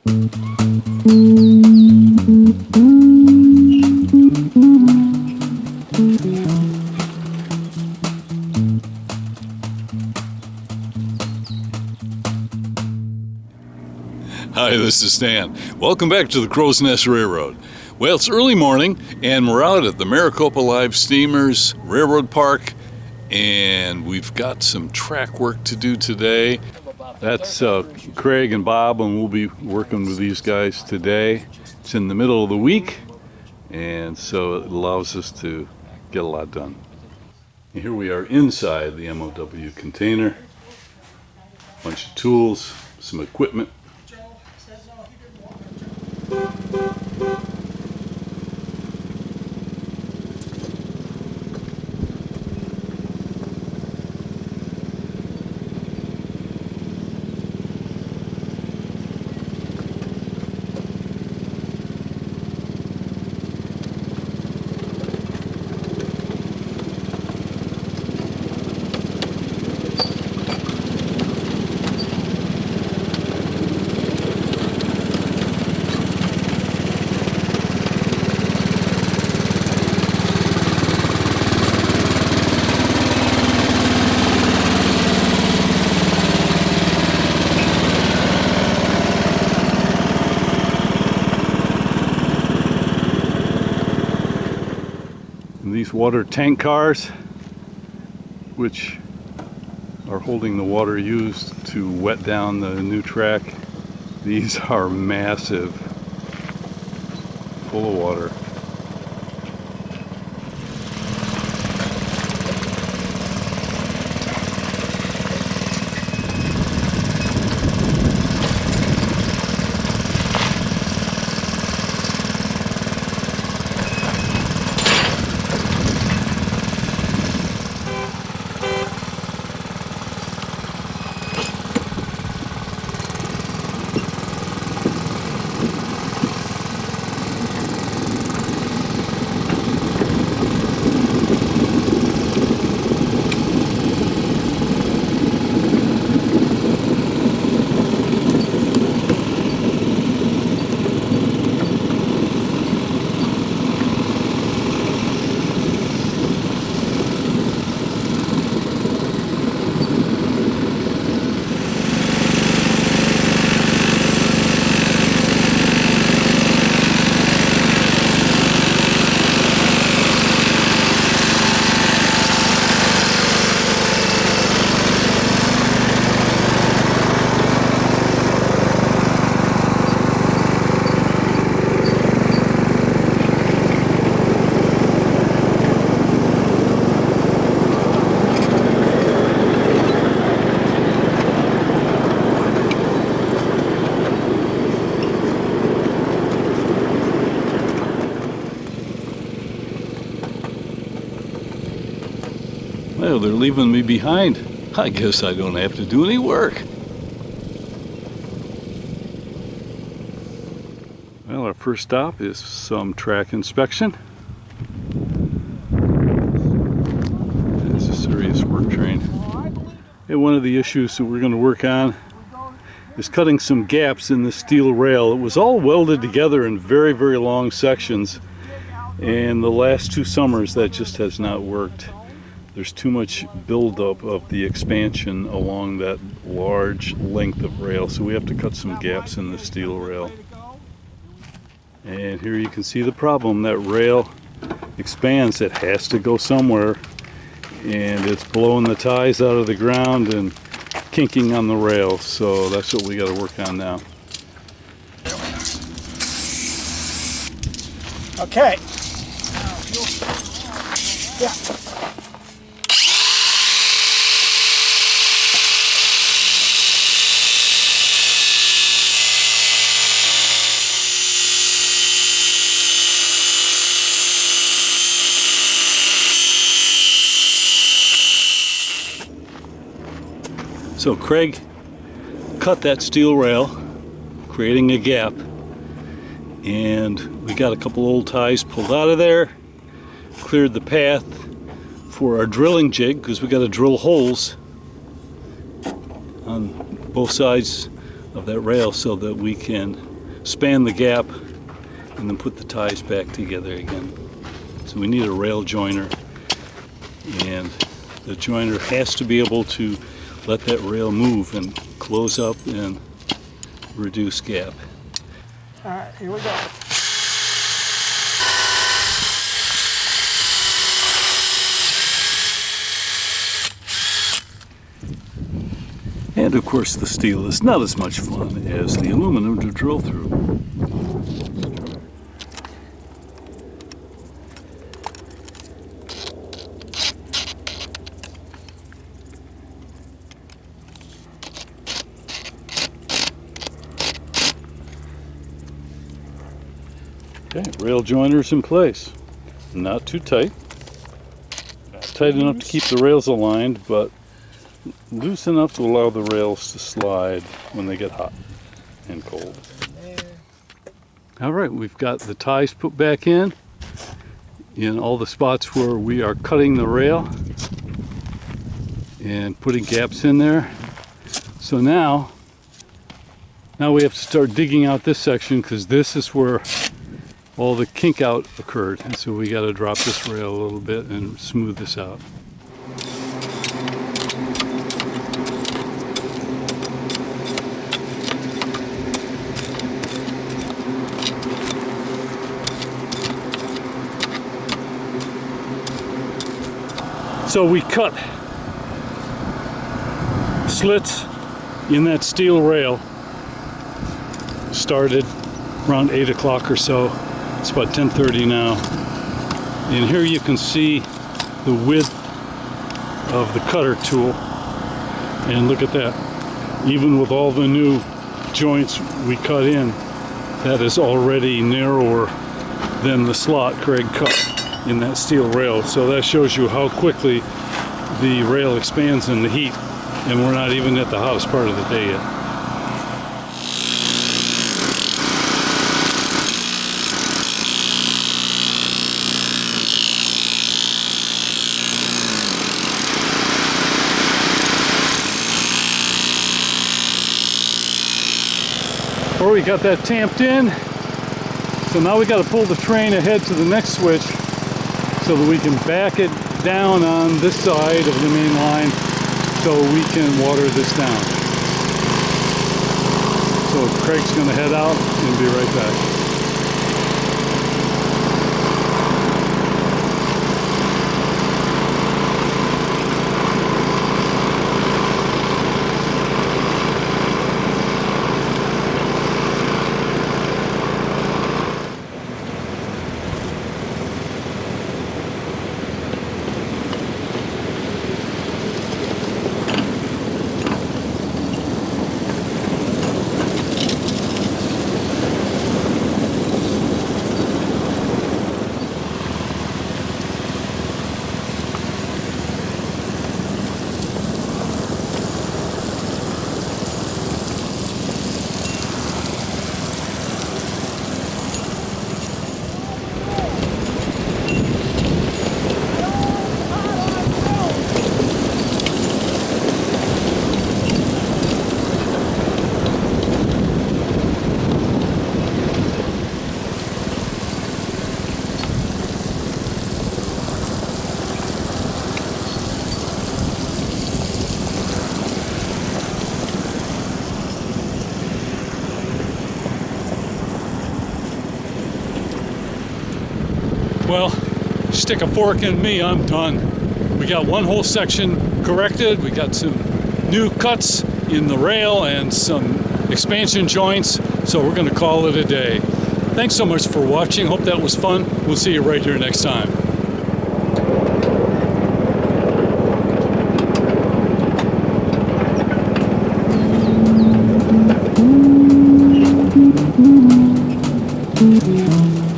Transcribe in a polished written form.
Hi, this is Stan. Welcome back to the Crow's Nest Railroad. Well, it's early morning, and we're out at the Maricopa Live Steamers Railroad Park, and we've got some track work to do today. That's Craig and Bob, and we'll be working with these guys today. It's in the middle of the week, and so it allows us to get a lot done. And here we are inside the MOW container. Bunch of tools, some equipment. These water tank cars, which are holding the water used to wet down the new track, these are massive, full of water. Well, they're leaving me behind. I guess I don't have to do any work. Well, our first stop is some track inspection. It's a serious work train. And one of the issues that we're going to work on is cutting some gaps in the steel rail. It was all welded together in very, very long sections, and the last 2 summers that just has not worked. There's too much buildup of the expansion along that large length of rail, so we have to cut some gaps in the steel rail. And here you can see the problem. That rail expands. It has to go somewhere, and it's blowing the ties out of the ground and kinking on the rail, so that's what we got to work on now. Okay. Yeah. So Craig cut that steel rail, creating a gap, and we got a couple old ties pulled out of there, cleared the path for our drilling jig, because we got to drill holes on both sides of that rail so that we can span the gap, and then put the ties back together again. So we need a rail joiner, and the joiner has to be able to let that rail move and close up and reduce gap. All right, here we go. And of course the steel is not as much fun as the aluminum to drill through. Okay, rail joiners in place. Not too tight. Tight enough to keep the rails aligned, but loose enough to allow the rails to slide when they get hot and cold. All right, we've got the ties put back in all the spots where we are cutting the rail and putting gaps in there. So now we have to start digging out this section, because this is where all the kink out occurred, and so we got to drop this rail a little bit and smooth this out. So we cut slits in that steel rail, started around 8 o'clock or so. It's about 10:30 now. And here you can see the width of the cutter tool. And look at that. Even with all the new joints we cut in, that is already narrower than the slot Craig cut in that steel rail. So that shows you how quickly the rail expands in the heat. And we're not even at the hottest part of the day yet. Or we got that tamped in, so now we got to pull the train ahead to the next switch so that we can back it down on this side of the main line so we can water this down. So Craig's going to head out and be right back. Well, stick a fork in me, I'm done. We got one whole section corrected. We got some new cuts in the rail and some expansion joints. So we're going to call it a day. Thanks so much for watching. Hope that was fun. We'll see you right here next time. Mm-hmm.